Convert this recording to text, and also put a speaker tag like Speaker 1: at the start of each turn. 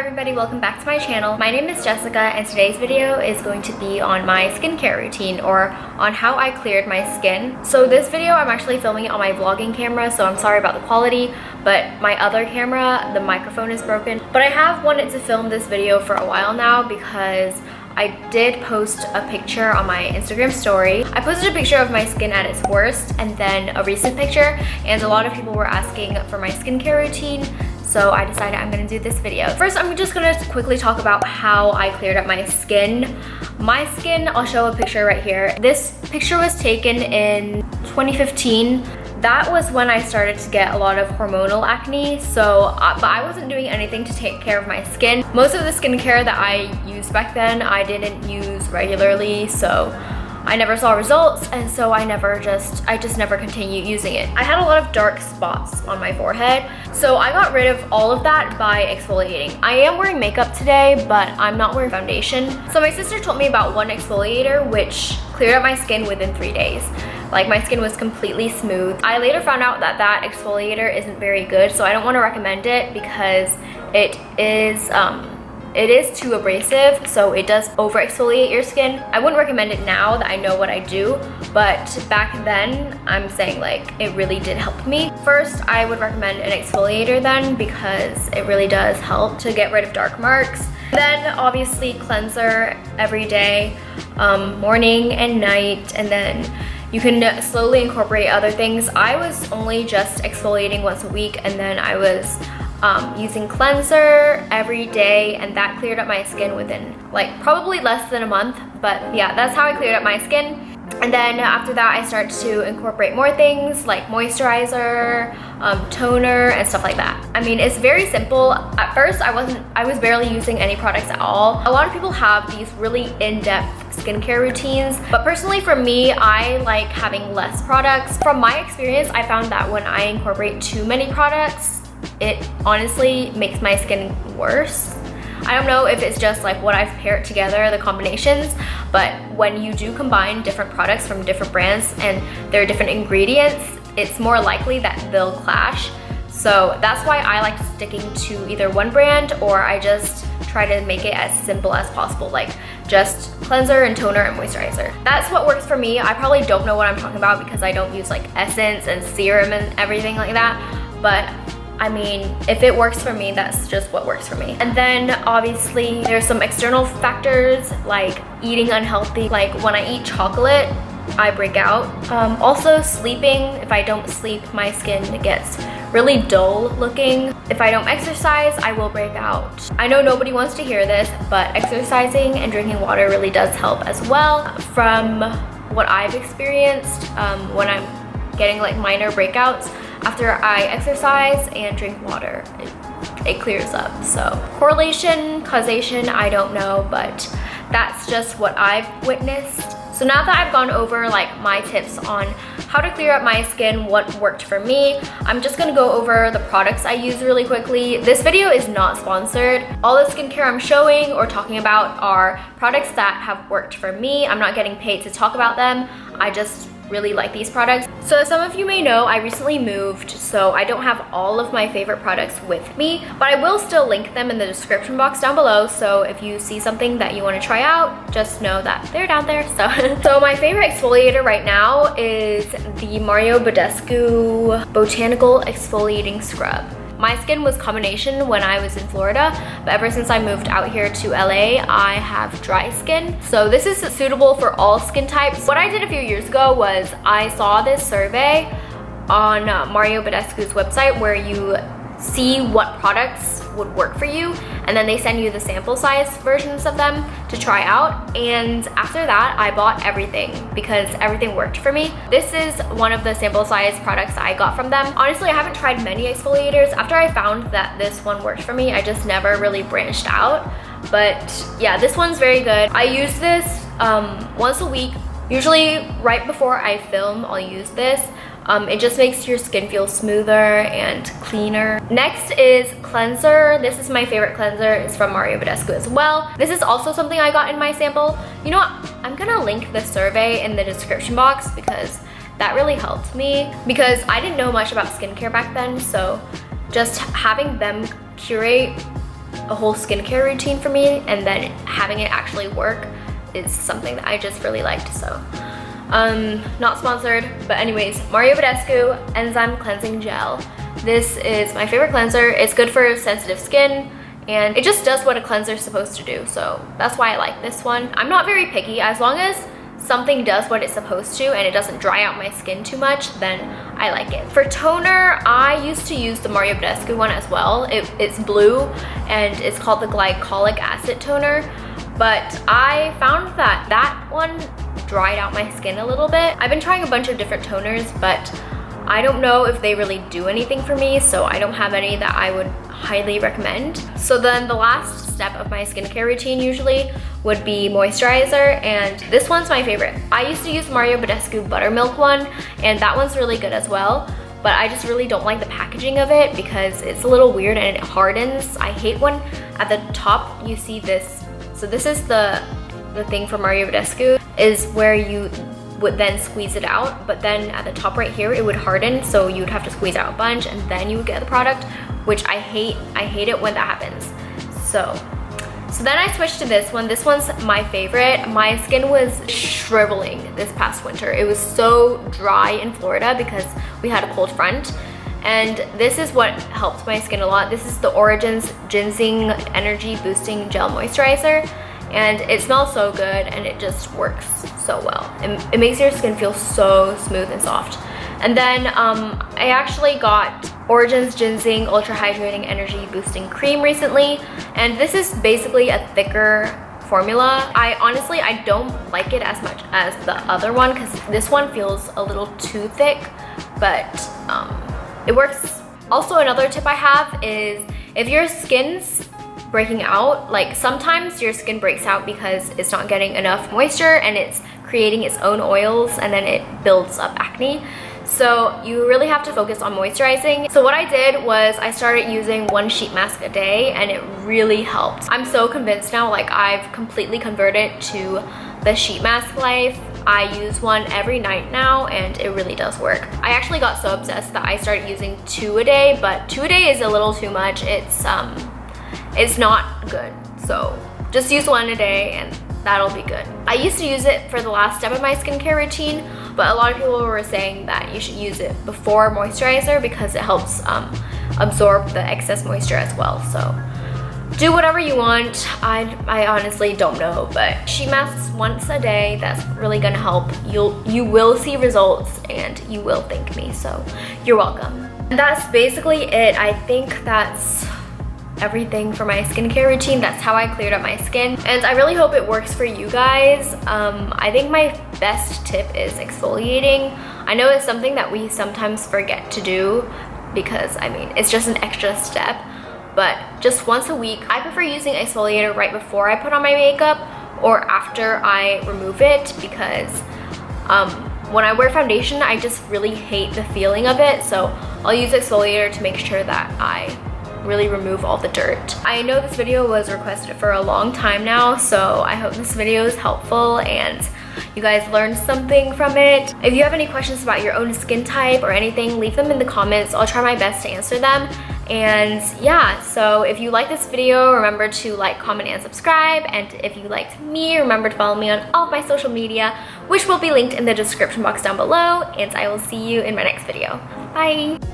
Speaker 1: everybody, welcome back to my channel. My name is Jessica and today's video is going to be on my skincare routine or on how I cleared my skin. So this video I'm actually filming it on my vlogging camera, so I'm sorry about the quality, but my other camera, the microphone is broken. But I have wanted to film this video for a while now because I did post a picture on my Instagram story. I posted a picture of my skin at its worst and then a recent picture, and a lot of people were asking for my skincare routine. So I decided I'm gonna do this video. First, I'm just gonna quickly talk about how I cleared up my skin. My skin, I'll show a picture right here. This picture was taken in 2015. That was when I started to get a lot of hormonal acne. But I wasn't doing anything to take care of my skin. Most of the skincare that I used back then, I didn't use regularly, so I never saw results, and so I just never continued using it. I had a lot of dark spots on my forehead, so I got rid of all of that by exfoliating. I am wearing makeup today, but I'm not wearing foundation. So my sister told me about one exfoliator which cleared up my skin within 3 days. Like, my skin was completely smooth. I later found out that that exfoliator isn't very good, so I don't want to recommend it because it is too abrasive, so it does over exfoliate your skin. I wouldn't recommend it now that I know what I do, but back then I'm saying like it really did help me. First, I would recommend an exfoliator then because it really does help to get rid of dark marks. Then obviously cleanser every day, morning and night, and then you can slowly incorporate other things. I was only just exfoliating once a week, and then I was using cleanser every day, and that cleared up my skin within like probably less than a month. But yeah, that's how I cleared up my skin. And then after that, I started to incorporate more things like moisturizer, toner, and stuff like that. I mean, it's very simple. At first, I was barely using any products at all. A lot of people have these really in-depth skincare routines, but personally for me, I like having less products. From my experience, I found that when I incorporate too many products, it honestly makes my skin worse. I don't know if it's just like what I've paired together, the combinations, but when you do combine different products from different brands and there are different ingredients, it's more likely that they'll clash. So that's why I like sticking to either one brand, or I just try to make it as simple as possible, like just cleanser and toner and moisturizer. That's what works for me. I probably don't know what I'm talking about because I don't use like essence and serum and everything like that, but I mean, if it works for me, that's just what works for me. And then obviously there's some external factors like eating unhealthy. Like when I eat chocolate, I break out. Also sleeping, if I don't sleep, my skin gets really dull looking. If I don't exercise, I will break out. I know nobody wants to hear this, but exercising and drinking water really does help as well. From what I've experienced, when I'm getting like minor breakouts, after I exercise and drink water, it clears up. So correlation, causation, I don't know, but that's just what I've witnessed. So now that I've gone over like my tips on how to clear up my skin, what worked for me, I'm just gonna go over the products I use really quickly. This video is not sponsored. All the skincare I'm showing or talking about are products that have worked for me. I'm not getting paid to talk about them. I just really like these products. So as some of you may know, I recently moved, so I don't have all of my favorite products with me, but I will still link them in the description box down below. So if you see something that you want to try out, just know that they're down there. So my favorite exfoliator right now is the Mario Badescu Botanical Exfoliating Scrub. My skin was combination when I was in Florida, but ever since I moved out here to LA, I have dry skin. So this is suitable for all skin types. What I did a few years ago was I saw this survey on Mario Badescu's website where you see what products would work for you, and then they send you the sample size versions of them to try out. And after that, I bought everything because everything worked for me. This is one of the sample size products I got from them. Honestly, I haven't tried many exfoliators. After I found that this one worked for me, I just never really branched out. But yeah, this one's very good. I use this once a week. Usually right before I film, I'll use this. It just makes your skin feel smoother and cleaner. Next is cleanser. This is my favorite cleanser. It's from Mario Badescu as well. This is also something I got in my sample. You know what? I'm gonna link the survey in the description box because that really helped me, because I didn't know much about skincare back then, so just having them curate a whole skincare routine for me, and then having it actually work is something that I just really liked. So not sponsored, but anyways, Mario Badescu Enzyme Cleansing Gel. This is my favorite cleanser. It's good for sensitive skin, and it just does what a cleanser is supposed to do, so that's why I like this one. I'm not very picky. As long as something does what it's supposed to and it doesn't dry out my skin too much, then I like it. For toner, I used to use the Mario Badescu one as well. It's blue and it's called the glycolic acid toner, but I found that that one dried out my skin a little bit. I've been trying a bunch of different toners, but I don't know if they really do anything for me, so I don't have any that I would highly recommend. So then the last step of my skincare routine usually would be moisturizer, and this one's my favorite. I used to use Mario Badescu Buttermilk one, and that one's really good as well, but I just really don't like the packaging of it because it's a little weird and it hardens. I hate when at the top you see this. So this is the thing for Mario Badescu, is where you would then squeeze it out, but then at the top right here it would harden, so you would have to squeeze out a bunch and then you would get the product, which I hate. I hate it when that happens. So then I switched to this one. This one's my favorite. My skin was shriveling this past winter. It was so dry in Florida because we had a cold front, and this is what helped my skin a lot. This is the Origins Ginseng Energy Boosting Gel Moisturizer, and it smells so good and it just works so well. It makes your skin feel so smooth and soft. And then I actually got Origins Ginseng Ultra Hydrating Energy Boosting Cream recently, and this is basically a thicker formula. I don't like it as much as the other one because this one feels a little too thick, but it works. Also, another tip I have is if your skin's breaking out, like sometimes your skin breaks out because it's not getting enough moisture and it's creating its own oils, and then it builds up acne. So you really have to focus on moisturizing. So what I did was I started using one sheet mask a day, and it really helped. I'm so convinced now, like I've completely converted to the sheet mask life. I use one every night now, and it really does work. I actually got so obsessed that I started using 2 a day, but 2 a day is a little too much. It's not good. So just use 1 a day and that'll be good. I used to use it for the last step of my skincare routine, but a lot of people were saying that you should use it before moisturizer because it helps absorb the excess moisture as well. So do whatever you want. I honestly don't know, but sheet masks once a day, that's really gonna help. You will see results and you will thank me, so you're welcome. And that's basically it. I think that's everything for my skincare routine. That's how I cleared up my skin, and I really hope it works for you guys. I think my best tip is exfoliating. I know it's something that we sometimes forget to do because I mean it's just an extra step, but just once a week. I prefer using exfoliator right before I put on my makeup or after I remove it, because when I wear foundation I just really hate the feeling of it, so I'll use exfoliator to make sure that I really remove all the dirt. I know this video was requested for a long time now, so I hope this video is helpful and you guys learned something from it. If you have any questions about your own skin type or anything, leave them in the comments. I'll try my best to answer them. And yeah, so if you like this video, remember to like, comment, and subscribe. And if you liked me, remember to follow me on all of my social media, which will be linked in the description box down below. And I will see you in my next video. Bye!